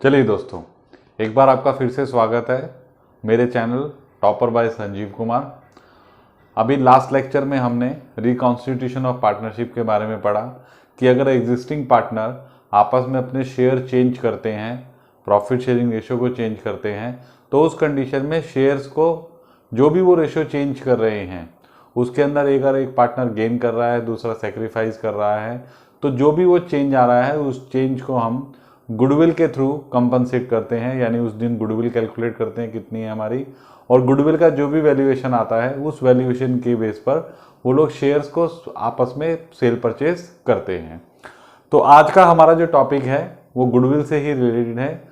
चलिए दोस्तों, एक बार आपका फिर से स्वागत है मेरे channel topper by Sanjeev Kumar. अभी लास्ट लेक्चर में हमने रिकॉन्स्टिट्यूशन ऑफ पार्टनरशिप के बारे में पढ़ा कि अगर एग्जिस्टिंग पार्टनर आपस में अपने शेयर चेंज करते हैं, प्रॉफिट शेयरिंग रेशो को चेंज करते हैं, तो उस कंडीशन में शेयर्स को जो भी वो रेशो चेंज कर रहे हैं उसके अंदर अगर एक पार्टनर गेन कर रहा है, दूसरा सेक्रीफाइस कर रहा है, तो जो भी वो चेंज आ रहा है उस चेंज को हम गुडविल के थ्रू कंपनसेट करते हैं। यानी उस दिन गुडविल कैलकुलेट करते हैं कितनी है हमारी, और गुडविल का जो भी वैल्यूएशन आता है उस वैल्यूएशन के बेस पर वो लोग शेयर्स को आपस में सेल परचेज करते हैं। तो आज का हमारा जो टॉपिक है वो गुडविल से ही रिलेटेड है।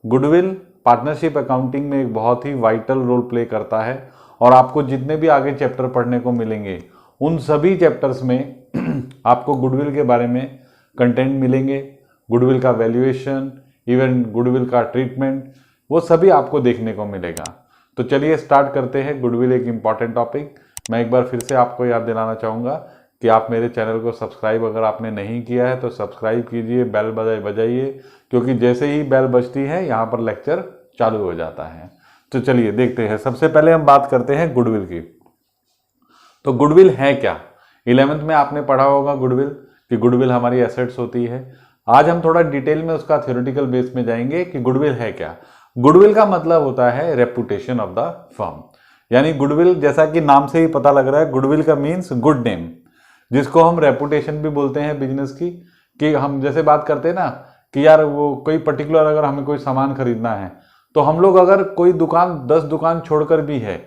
गुडविल पार्टनरशिप अकाउंटिंग में एक बहुत ही वाइटल रोल प्ले करता है और आपको जितने भी आगे चैप्टर पढ़ने को मिलेंगे उन सभी चैप्टर्स में आपको गुडविल के बारे में कंटेंट मिलेंगे। गुडविल का वैल्यूएशन, इवन गुडविल का ट्रीटमेंट, वो सभी आपको देखने को मिलेगा। तो चलिए स्टार्ट करते हैं। गुडविल एक इम्पॉर्टेंट टॉपिक। मैं एक बार फिर से आपको याद दिलाना चाहूँगा कि आप मेरे चैनल को सब्सक्राइब अगर आपने नहीं किया है तो सब्सक्राइब कीजिए, बेल बजाइए, क्योंकि जैसे ही बेल बजती है यहाँ पर लेक्चर चालू हो जाता है। तो चलिए देखते हैं। सबसे पहले हम बात करते हैं गुडविल की। तो गुडविल है क्या? 11th में आपने पढ़ा होगा गुडविल कि गुडविल हमारी एसेट्स होती है। आज हम थोड़ा डिटेल में उसका थ्योरेटिकल बेस में जाएंगे कि गुडविल है क्या। गुडविल का मतलब होता है रेपुटेशन ऑफ द फर्म। यानी गुडविल, जैसा कि नाम से ही पता लग रहा है, गुडविल का मीन्स गुड नेम, जिसको हम रेपुटेशन भी बोलते हैं बिजनेस की। कि हम जैसे बात करते हैं ना कि यार वो कोई पर्टिकुलर अगर हमें कोई सामान खरीदना है तो हम लोग अगर कोई दुकान 10 दुकान छोड़कर भी है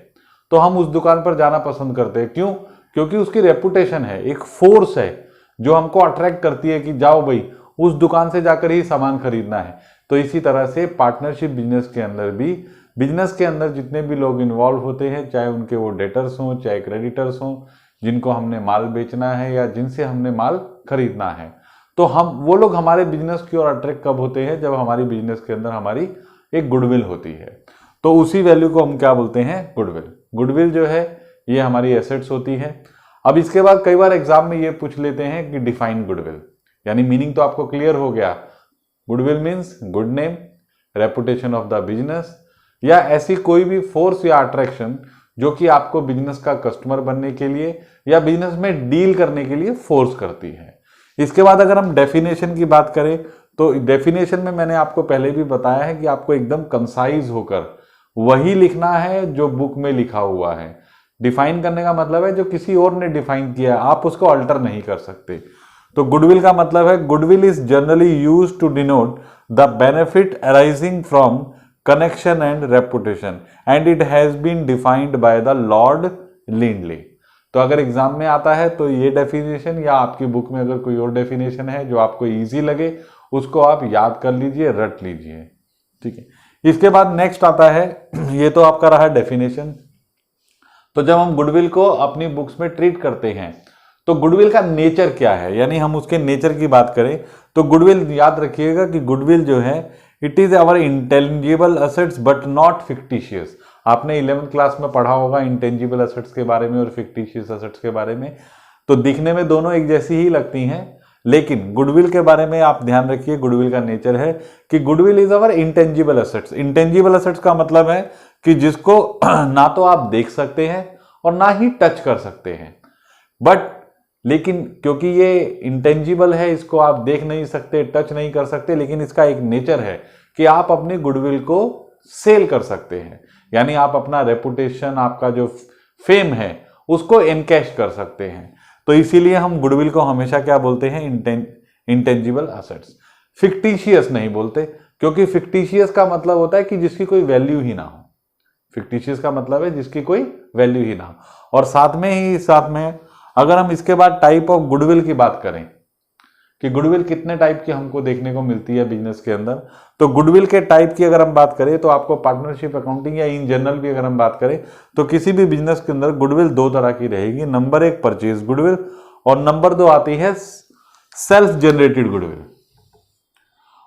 तो हम उस दुकान पर जाना पसंद करते हैं। क्यों? क्योंकि उसकी रेपुटेशन है, एक फोर्स है जो हमको अट्रैक्ट करती है कि जाओ भाई उस दुकान से जाकर ही सामान खरीदना है। तो इसी तरह से पार्टनरशिप बिजनेस के अंदर भी, बिजनेस के अंदर जितने भी लोग इन्वॉल्व होते हैं, चाहे उनके वो डेटर्स हों चाहे क्रेडिटर्स हों, जिनको हमने माल बेचना है या जिनसे हमने माल खरीदना है, तो हम वो लोग हमारे बिजनेस की ओर अट्रैक्ट कब होते हैं? जब हमारी बिजनेस के अंदर हमारी एक गुडविल होती है। तो उसी वैल्यू को हम क्या बोलते हैं? गुडविल। गुडविल जो है ये हमारी एसेट्स होती है। अब इसके बाद कई बार एग्जाम में ये पूछ लेते हैं कि डिफाइन गुडविल, यानी मीनिंग तो आपको क्लियर हो गया। Goodwill means good name, reputation of the business, या ऐसी कोई भी फोर्स या अट्रैक्शन जो कि आपको बिजनेस का कस्टमर बनने के लिए या बिजनेस में डील करने के लिए फोर्स करती है। इसके बाद अगर हम डेफिनेशन की बात करें तो डेफिनेशन में मैंने आपको पहले भी बताया है कि आपको एकदम कंसाइज होकर वही लिखना है जो बुक में लिखा हुआ है। डिफाइन करने का मतलब है जो किसी और ने डिफाइन किया, आप उसको अल्टर नहीं कर सकते। तो गुडविल का मतलब है, goodwill is generally used to denote the benefit arising from connection and reputation and it has been defined by the Lord Lindley. तो अगर एग्जाम में आता है तो ये डेफिनेशन, या आपकी बुक में अगर कोई और डेफिनेशन है जो आपको इजी लगे उसको आप याद कर लीजिए, रट लीजिए। ठीक है। इसके बाद नेक्स्ट आता है, ये तो आपका रहा डेफिनेशन। तो जब हम गुडविल को अपनी बुक्स में ट्रीट करते हैं तो गुडविल का नेचर क्या है, यानी हम उसके नेचर की बात करें तो गुडविल, याद रखिएगा कि गुडविल जो है it is our intangible assets but not fictitious. आपने 11th क्लास में पढ़ा होगा इंटेंजिबल असेट्स के बारे में और फिक्टिशियस असेट्स के बारे में। तो दिखने में दोनों एक जैसी ही लगती हैं, लेकिन गुडविल के बारे में आप ध्यान रखिए, गुडविल का नेचर है कि goodwill is our intangible assets. Intangible assets का मतलब है कि जिसको ना तो आप देख सकते हैं और ना ही टच कर सकते हैं, बट लेकिन क्योंकि ये इंटेंजिबल है, इसको आप देख नहीं सकते, टच नहीं कर सकते, लेकिन इसका एक नेचर है कि आप अपनी गुडविल को सेल कर सकते हैं। यानी आप अपना रेपुटेशन, आपका जो फेम है उसको एनकैश कर सकते हैं। तो इसीलिए हम गुडविल को हमेशा क्या बोलते हैं? Intangible assets. फिक्टिशियस नहीं बोलते, क्योंकि फिक्टिशियस का मतलब होता है कि जिसकी कोई वैल्यू ही ना हो। फिक्टिशियस का मतलब है जिसकी कोई वैल्यू ही ना हो। और साथ में अगर हम इसके बाद टाइप ऑफ गुडविल की बात करें कि गुडविल कितने टाइप की हमको देखने को मिलती है बिजनेस के अंदर, तो गुडविल के टाइप की अगर हम बात करें तो आपको पार्टनरशिप अकाउंटिंग या इन जनरल भी अगर हम बात करें तो किसी भी बिजनेस के अंदर गुडविल 2 तरह की रहेगी। नंबर 1 परचेज गुडविल और नंबर 2 आती है सेल्फ जनरेटेड गुडविल।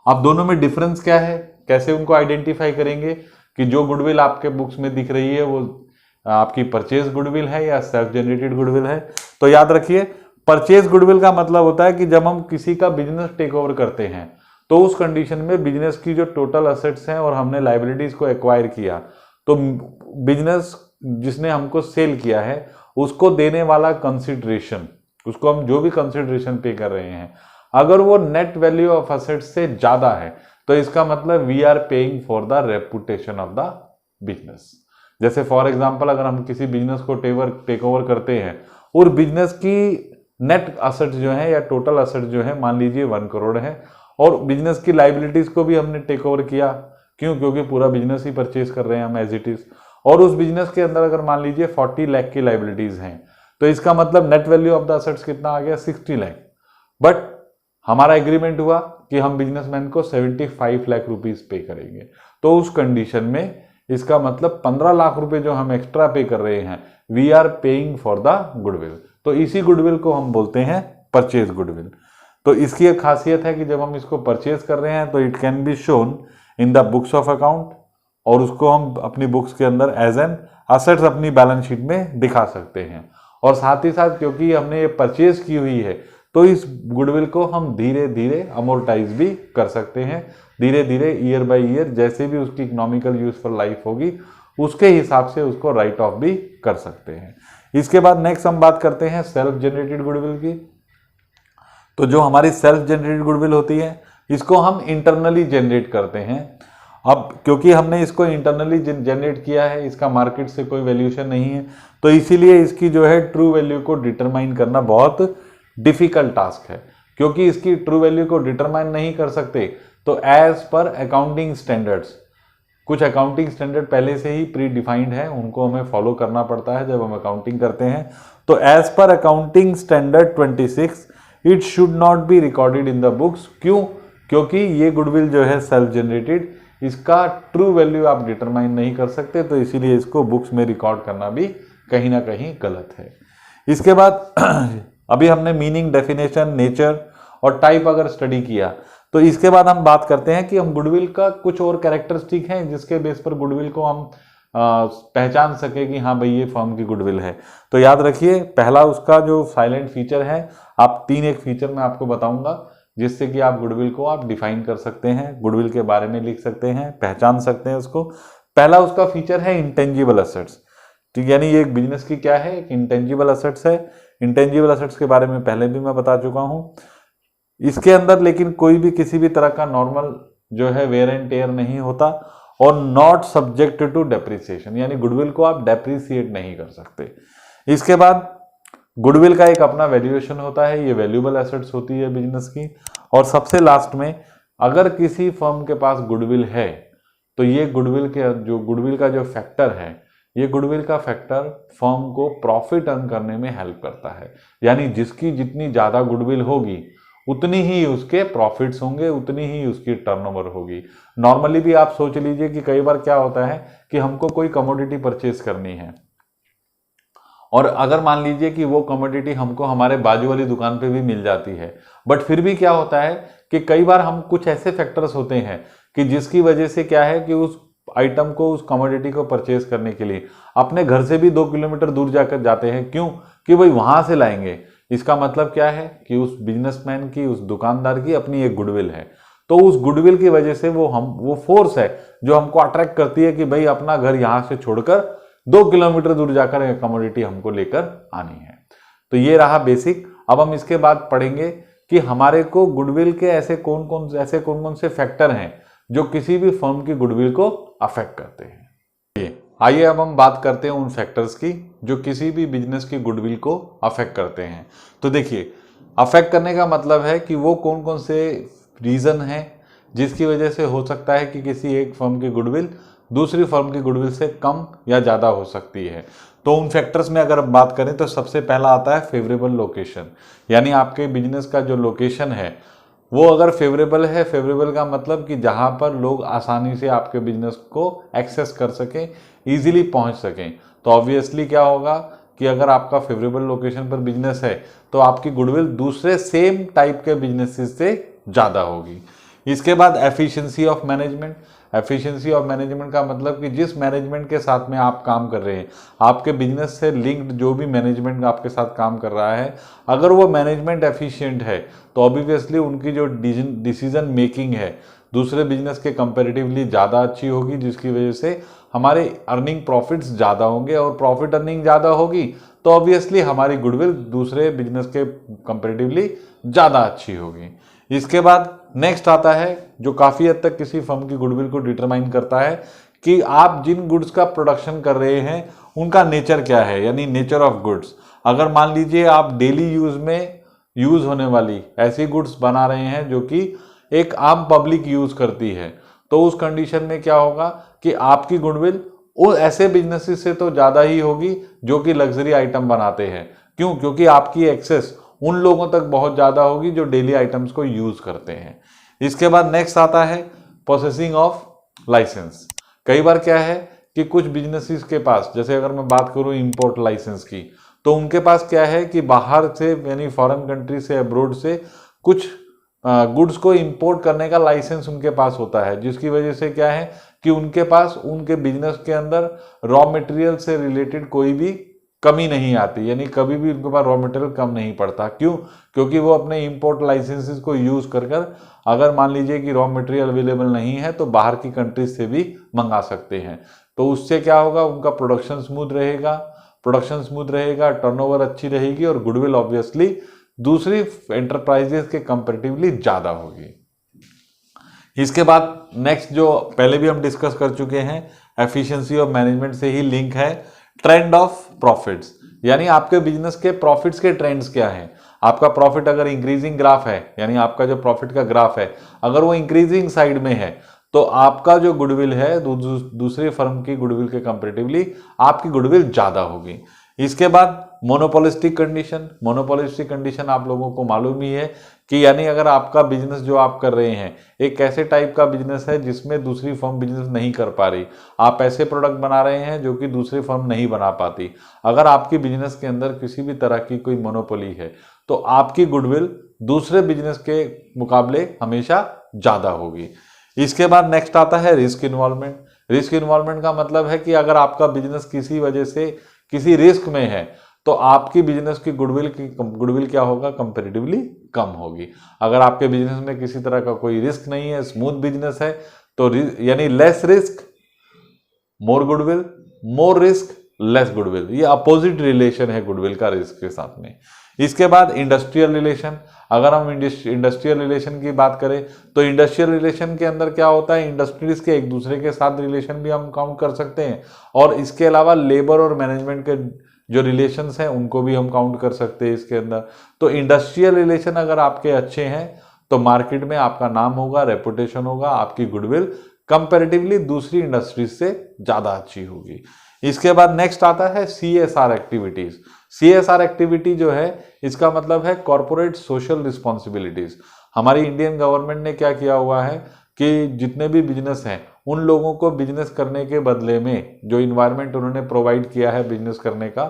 अब दोनों में डिफरेंस क्या है, कैसे उनको आइडेंटिफाई करेंगे कि जो गुडविल आपके बुक्स में दिख रही है वो आपकी परचेज गुडविल है या सेल्फ जनरेटेड गुडविल है? तो याद रखिए, परचेज गुडविल का मतलब होता है कि जब हम किसी का बिजनेस टेक ओवर करते हैं तो उस कंडीशन में बिजनेस की जो टोटल असेट्स हैं और हमने लाइबिलिटीज को एक्वायर किया, तो बिजनेस जिसने हमको सेल किया है उसको देने वाला कंसिडरेशन, उसको हम जो भी कंसिडरेशन पे कर रहे हैं, अगर वो नेट वैल्यू ऑफ असेट्स से ज्यादा है तो इसका मतलब we are paying for the reputation of the business. जैसे फॉर एग्जांपल अगर हम किसी बिजनेस को टेक ओवर करते हैं और बिजनेस की नेट असेट्स जो है या टोटल असेट्स जो है मान लीजिए 1 करोड़ है और बिजनेस की लाइबिलिटीज को भी हमने टेक ओवर किया, क्यों? क्योंकि पूरा बिजनेस ही परचेज कर रहे हैं हम एज इट इज, और उस बिजनेस के अंदर अगर मान लीजिए 40 लाख की लाइबिलिटीज हैं तो इसका मतलब net value of the assets कितना आ गया? 60 लाख। बट हमारा एग्रीमेंट हुआ कि हम बिजनेसमैन को 75 लाख रुपीज पे करेंगे, तो उस कंडीशन में इसका मतलब 15 लाख रुपए जो हम एक्स्ट्रा पे कर रहे हैं, we are paying for the goodwill. तो इसी गुडविल को हम बोलते हैं परचेज गुडविल। तो इसकी एक खासियत है कि जब हम इसको परचेज कर रहे हैं तो it can be shown in the books of account, और उसको हम अपनी बुक्स के अंदर एज एन असेट्स अपनी बैलेंस शीट में दिखा सकते हैं। और साथ ही साथ क्योंकि हमने ये परचेज की हुई है तो इस गुडविल को हम धीरे धीरे अमोर्टाइज भी कर सकते हैं, धीरे धीरे ईयर बाय ईयर जैसे भी उसकी इकोनॉमिकल यूजफुल लाइफ होगी उसके हिसाब से उसको राइट ऑफ भी कर सकते हैं। इसके बाद नेक्स्ट हम बात करते हैं सेल्फ जनरेटेड गुडविल की। तो जो हमारी सेल्फ जनरेटेड गुडविल होती है इसको हम इंटरनली जनरेट करते हैं। अब क्योंकि हमने इसको इंटरनली जनरेट किया है, इसका मार्केट से कोई वैल्यूएशन नहीं है, तो इसीलिए इसकी जो है ट्रू वैल्यू को डिटरमाइन करना बहुत डिफिकल्ट टास्क है। क्योंकि इसकी ट्रू वैल्यू को डिटरमाइन नहीं कर सकते तो एज पर अकाउंटिंग स्टैंडर्ड्स, कुछ अकाउंटिंग स्टैंडर्ड पहले से ही प्री डिफाइंड है, उनको हमें फॉलो करना पड़ता है जब हम अकाउंटिंग करते हैं। तो as per accounting standard 26 it should not be recorded in the books. क्यों? क्योंकि ये गुडविल जो है सेल्फ जनरेटेड, इसका ट्रू वैल्यू आप डिटरमाइन नहीं कर सकते, तो इसीलिए इसको बुक्स में रिकॉर्ड करना भी कहीं ना कहीं गलत है। इसके बाद अभी हमने मीनिंग, डेफिनेशन, नेचर और टाइप अगर स्टडी किया तो इसके बाद हम बात करते हैं कि हम गुडविल का कुछ और कैरेक्टरिस्टिक हैं जिसके बेस पर गुडविल को हम पहचान सके कि हाँ भाई ये फर्म की गुडविल है। तो याद रखिए, पहला उसका जो साइलेंट फीचर है, आप 3 एक फीचर मैं आपको बताऊंगा जिससे कि आप गुडविल को आप डिफाइन कर सकते हैं, गुडविल के बारे में लिख सकते हैं, पहचान सकते हैं उसको। पहला उसका फीचर है इंटेंजिबल असेट्स। ठीक, यानी ये एक बिजनेस की क्या है? एक इंटेंजिबल असेट्स है। इंटेंजिबल असेट्स के बारे में पहले भी मैं बता चुका हूं। इसके अंदर लेकिन कोई भी किसी भी तरह का नॉर्मल जो है वेयर एंड टेयर नहीं होता और नॉट सब्जेक्ट टू डेप्रिसिएशन, यानी गुडविल को आप डेप्रिसिएट नहीं कर सकते। इसके बाद गुडविल का एक अपना वैल्यूएशन होता है, ये वैल्यूएबल एसेट्स होती है बिजनेस की। और सबसे लास्ट में, अगर किसी फर्म के पास गुडविल है तो ये गुडविल का जो फैक्टर है, ये गुडविल का फैक्टर फर्म को प्रॉफिट अर्न करने में हेल्प करता है। यानी जिसकी जितनी ज्यादा गुडविल होगी उतनी ही उसके प्रॉफिट्स होंगे, उतनी ही उसकी टर्नओवर होगी। नॉर्मली भी आप सोच लीजिए कि कई बार क्या होता है कि हमको कोई कमोडिटी परचेज करनी है और अगर मान लीजिए कि वो कमोडिटी हमको हमारे बाजू वाली दुकान पे भी मिल जाती है, बट फिर भी क्या होता है कि कई बार हम कुछ ऐसे फैक्टर्स होते हैं कि जिसकी वजह से क्या है कि उस आइटम को, उस कमोडिटी को परचेज करने के लिए अपने घर से भी 2 किलोमीटर दूर जाकर जाते हैं। क्यों? कि भाई वहां से लाएंगे। इसका मतलब क्या है कि उस बिजनेसमैन की, उस दुकानदार की अपनी एक गुडविल है, तो उस गुडविल की वजह से वो फोर्स है जो हमको अट्रैक्ट करती है कि भाई अपना घर यहां से छोड़कर 2 किलोमीटर दूर जाकर कमोडिटी हमको लेकर आनी है। तो ये रहा बेसिक। अब हम इसके बाद पढ़ेंगे कि हमारे को गुडविल के ऐसे कौन कौन से फैक्टर हैं जो किसी भी फर्म की गुडविल को अफेक्ट करते हैं। आइए अब हम बात करते हैं उन फैक्टर्स की जो किसी भी बिजनेस की गुडविल को अफेक्ट करते हैं। तो देखिए, अफेक्ट करने का मतलब है कि वो कौन कौन से रीजन हैं जिसकी वजह से हो सकता है कि किसी एक फर्म की गुडविल दूसरी फर्म की गुडविल से कम या ज़्यादा हो सकती है। तो उन फैक्टर्स में अगर बात करें तो सबसे पहला आता है फेवरेबल लोकेशन, यानी आपके बिजनेस का जो लोकेशन है वो अगर फेवरेबल है, फेवरेबल का मतलब कि जहां पर लोग आसानी से आपके बिजनेस को एक्सेस कर सकें, इजीली पहुंच सकें। तो ऑब्वियसली क्या होगा कि अगर आपका फेवरेबल लोकेशन पर बिजनेस है तो आपकी गुडविल दूसरे सेम टाइप के बिजनेसेस से ज़्यादा होगी। इसके बाद efficiency of management, efficiency of management का मतलब कि जिस मैनेजमेंट के साथ में आप काम कर रहे हैं, आपके बिजनेस से लिंक्ड जो भी मैनेजमेंट आपके साथ काम कर रहा है, अगर वो मैनेजमेंट एफिशिएंट है तो ऑब्वियसली उनकी जो डिसीजन मेकिंग है दूसरे बिजनेस के कंपैरेटिवली ज़्यादा अच्छी होगी, जिसकी वजह से हमारे अर्निंग प्रॉफिट्स ज़्यादा होंगे, और प्रॉफिट अर्निंग ज़्यादा होगी तो ऑब्वियसली हमारी गुडविल दूसरे बिजनेस के कंपैरेटिवली ज़्यादा अच्छी होगी। इसके बाद नेक्स्ट आता है जो काफ़ी हद तक किसी फर्म की गुडविल को डिटरमाइन करता है कि आप जिन गुड्स का प्रोडक्शन कर रहे हैं उनका नेचर क्या है, यानी नेचर ऑफ गुड्स। अगर मान लीजिए आप डेली यूज़ में यूज़ होने वाली ऐसी गुड्स बना रहे हैं जो कि एक आम पब्लिक यूज़ करती है, तो उस कंडीशन में क्या होगा कि आपकी गुडविल वो ऐसे बिजनेसेस से तो ज़्यादा ही होगी जो कि लग्जरी आइटम बनाते हैं। क्यों? क्योंकि आपकी एक्सेस उन लोगों तक बहुत ज़्यादा होगी जो डेली आइटम्स को यूज़ करते हैं। इसके बाद नेक्स्ट आता है प्रोसेसिंग ऑफ लाइसेंस। कई बार क्या है कि कुछ बिजनेसेस के पास, जैसे अगर मैं बात करूं इंपोर्ट लाइसेंस की, तो उनके पास क्या है कि बाहर से यानी फॉरेन कंट्री से, अब्रोड से कुछ गुड्स को इंपोर्ट करने का लाइसेंस उनके पास होता है, जिसकी वजह से क्या है कि उनके पास उनके बिजनेस के अंदर रॉ मटेरियल से रिलेटेड कोई भी कमी नहीं आती, यानी कभी भी उनके पास रॉ मटेरियल कम नहीं पड़ता। क्यों? क्योंकि वो अपने इंपोर्ट लाइसेंसेस को यूज़ कर अगर मान लीजिए कि रॉ मटेरियल अवेलेबल नहीं है तो बाहर की कंट्रीज से भी मंगा सकते हैं। तो उससे क्या होगा, उनका प्रोडक्शन स्मूथ रहेगा, टर्नओवर अच्छी रहेगी और गुडविल ऑब्वियसली दूसरी एंटरप्राइजेस के कंपैरेटिवली ज़्यादा होगी। इसके बाद नेक्स्ट जो पहले भी हम डिस्कस कर चुके हैं, एफिशिएंसी ऑफ मैनेजमेंट से ही लिंक है ट्रेंड ऑफ प्रॉफिट्स, यानी आपके बिजनेस के प्रॉफिट्स के ट्रेंड्स क्या हैं। आपका प्रॉफिट अगर इंक्रीजिंग ग्राफ है, यानी आपका जो प्रॉफिट का ग्राफ है अगर वो इंक्रीजिंग साइड में है, तो आपका जो गुडविल है दूसरी फर्म की गुडविल के कंपैरेटिवली आपकी गुडविल ज़्यादा होगी। इसके बाद मोनोपोलिस्टिक कंडीशन आप लोगों को मालूम ही है कि यानी अगर आपका बिजनेस जो आप कर रहे हैं एक ऐसे टाइप का बिजनेस है जिसमें दूसरी फर्म बिजनेस नहीं कर पा रही, आप ऐसे प्रोडक्ट बना रहे हैं जो कि दूसरी फर्म नहीं बना पाती, अगर आपकी बिजनेस के अंदर किसी भी तरह की कोई मोनोपोली है तो आपकी गुडविल दूसरे बिजनेस के मुकाबले हमेशा ज़्यादा होगी। इसके बाद नेक्स्ट आता है रिस्क इन्वॉल्वमेंट का मतलब है कि अगर आपका बिजनेस किसी वजह से किसी रिस्क में है तो आपकी बिजनेस की गुडविल क्या होगा, कंपैरेटिवली कम होगी। अगर आपके बिजनेस में किसी तरह का कोई रिस्क नहीं है, स्मूथ बिजनेस है, तो यानी लेस रिस्क मोर goodwill, more risk less goodwill, ये अपोजिट रिलेशन है गुडविल का रिस्क के साथ में। इसके बाद इंडस्ट्रियल रिलेशन, अगर हम इंडस्ट्रियल रिलेशन की बात करें तो इंडस्ट्रियल रिलेशन के अंदर क्या होता है, इंडस्ट्रीज के एक दूसरे के साथ रिलेशन भी हम काउंट कर सकते हैं, और इसके अलावा लेबर और मैनेजमेंट के जो रिलेशंस हैं उनको भी हम काउंट कर सकते हैं इसके अंदर। तो इंडस्ट्रियल रिलेशन अगर आपके अच्छे हैं तो मार्केट में आपका नाम होगा, रेपुटेशन होगा, आपकी गुडविल कंपैरेटिवली दूसरी इंडस्ट्रीज से ज़्यादा अच्छी होगी। इसके बाद नेक्स्ट आता है CSR एक्टिविटीज़। CSR एक्टिविटी जो है इसका मतलब है कॉरपोरेट सोशल रिस्पॉन्सिबिलिटीज़। हमारी इंडियन गवर्नमेंट ने क्या किया हुआ है कि जितने भी बिजनेस हैं उन लोगों को बिजनेस करने के बदले में जो इन्वायरमेंट उन्होंने प्रोवाइड किया है बिजनेस करने का,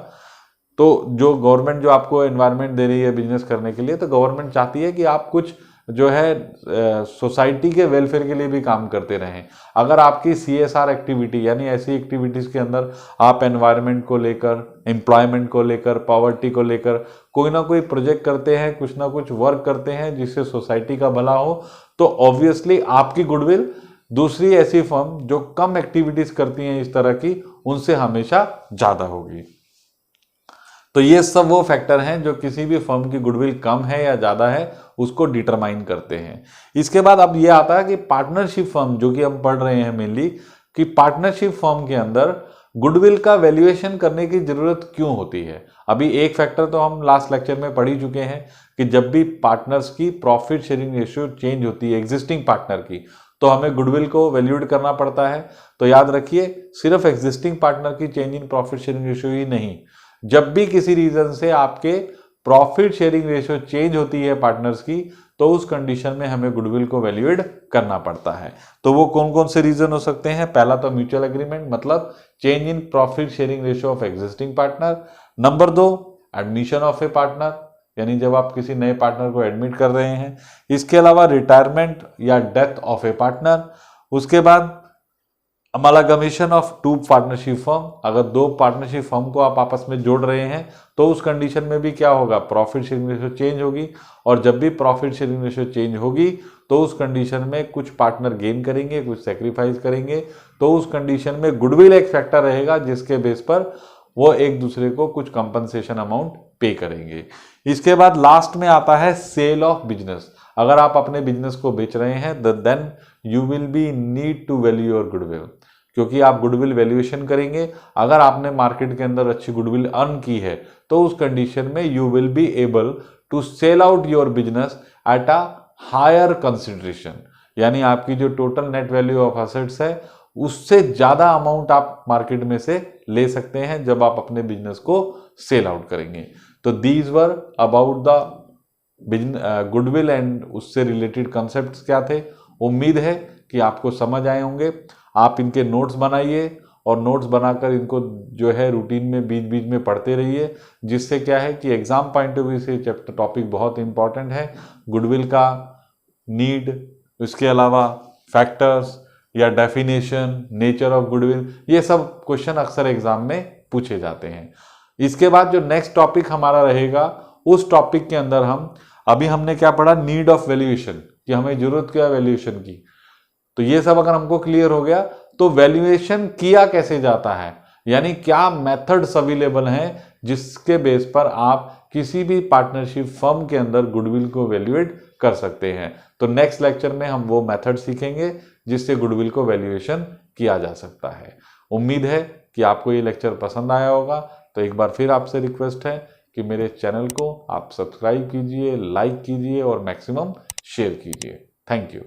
तो जो गवर्नमेंट जो आपको एनवायरनमेंट दे रही है बिजनेस करने के लिए, तो गवर्नमेंट चाहती है कि आप कुछ जो है सोसाइटी के वेलफेयर के लिए भी काम करते रहें। अगर आपकी CSR एक्टिविटी यानी ऐसी एक्टिविटीज़ के अंदर आप एनवायरनमेंट को लेकर, एम्प्लॉयमेंट को लेकर, पॉवर्टी को लेकर कोई ना कोई प्रोजेक्ट करते हैं, कुछ ना कुछ वर्क करते हैं जिससे सोसाइटी का भला हो, तो ऑब्वियसली आपकी गुडविल दूसरी ऐसी फर्म जो कम एक्टिविटीज़ करती हैं इस तरह की, उनसे हमेशा ज़्यादा होगी। तो ये सब वो फैक्टर हैं जो किसी भी फर्म की गुडविल कम है या ज़्यादा है उसको डिटरमाइन करते हैं। इसके बाद अब ये आता है कि पार्टनरशिप फर्म, जो कि हम पढ़ रहे हैं मेनली, कि पार्टनरशिप फर्म के अंदर गुडविल का वैल्यूएशन करने की जरूरत क्यों होती है। अभी एक फैक्टर तो हम लास्ट लेक्चर में पढ़ ही चुके हैं कि जब भी पार्टनर्स की प्रॉफिट शेयरिंग रेशियो चेंज होती है एग्जिस्टिंग पार्टनर की, तो हमें गुडविल को वैल्यूएट करना पड़ता है। तो याद रखिए, सिर्फ एग्जिस्टिंग पार्टनर की change in profit sharing ratio ही नहीं, जब भी किसी रीजन से आपके प्रॉफिट शेयरिंग रेशियो चेंज होती है पार्टनर्स की, तो उस कंडीशन में हमें गुडविल को वैल्यूएट करना पड़ता है। तो वो कौन कौन से रीजन हो सकते हैं? पहला तो म्यूचुअल एग्रीमेंट, मतलब change in profit sharing ratio of existing partner. Number 2, admission of A partner, यानी जब आप किसी नए पार्टनर को एडमिट कर रहे हैं। इसके अलावा रिटायरमेंट या डेथ ऑफ ए पार्टनर। उसके बाद amalgamation of two partnership firm, अगर दो पार्टनरशिप फर्म को आप आपस में जोड़ रहे हैं तो उस कंडीशन में भी क्या होगा, प्रॉफिट शेयरिंग रेशियो चेंज होगी। और जब भी प्रॉफिट शेयरिंग रेशियो चेंज होगी तो उस कंडीशन में कुछ पार्टनर गेन करेंगे, कुछ सेक्रीफाइस करेंगे। तो उस कंडीशन में गुडविल एक फैक्टर रहेगा जिसके बेस पर वो एक दूसरे को कुछ कंपनसेशन अमाउंट पे करेंगे। इसके बाद लास्ट में आता है सेल ऑफ बिजनेस। अगर आप अपने बिजनेस को बेच रहे हैं then you will be need to value your goodwill, क्योंकि आप गुडविल वैल्यूएशन करेंगे। अगर आपने मार्केट के अंदर अच्छी गुडविल अर्न की है तो उस कंडीशन में you will be able to sell out your business at a higher consideration, यानी आपकी जो total net value of assets है उससे ज्यादा अमाउंट आप मार्केट में से ले सकते हैं जब आप अपने बिजनेस को सेल आउट करेंगे। तो these were about the goodwill and उससे रिलेटेड कॉन्सेप्ट्स क्या थे। उम्मीद है कि आपको समझ आए होंगे। आप इनके नोट्स बनाइए और नोट्स बनाकर इनको जो है रूटीन में बीच बीच में पढ़ते रहिए, जिससे क्या है कि एग्जाम पॉइंट ऑफ व्यू से चैप्टर टॉपिक बहुत इंपॉर्टेंट है। गुडविल का नीड, इसके अलावा फैक्टर्स या डेफिनेशन, नेचर ऑफ गुडविल, ये सब क्वेश्चन अक्सर एग्जाम में पूछे जाते हैं। इसके बाद जो नेक्स्ट टॉपिक हमारा रहेगा उस टॉपिक के अंदर हमने क्या पढ़ा, नीड ऑफ वैल्यूएशन, कि हमें जरूरत क्या है वैल्यूएशन की। तो ये सब अगर हमको क्लियर हो गया तो वैल्यूएशन किया कैसे जाता है, यानी क्या मेथड्स अवेलेबल हैं जिसके बेस पर आप किसी भी पार्टनरशिप फर्म के अंदर गुडविल को वैल्यूएट कर सकते हैं। तो नेक्स्ट लेक्चर में हम वो मेथड सीखेंगे जिससे गुडविल को वैल्यूएशन किया जा सकता है। उम्मीद है कि आपको ये लेक्चर पसंद आया होगा। तो एक बार फिर आपसे रिक्वेस्ट है कि मेरे चैनल को आप सब्सक्राइब कीजिए, लाइक कीजिए और मैक्सिमम शेयर कीजिए। Thank you.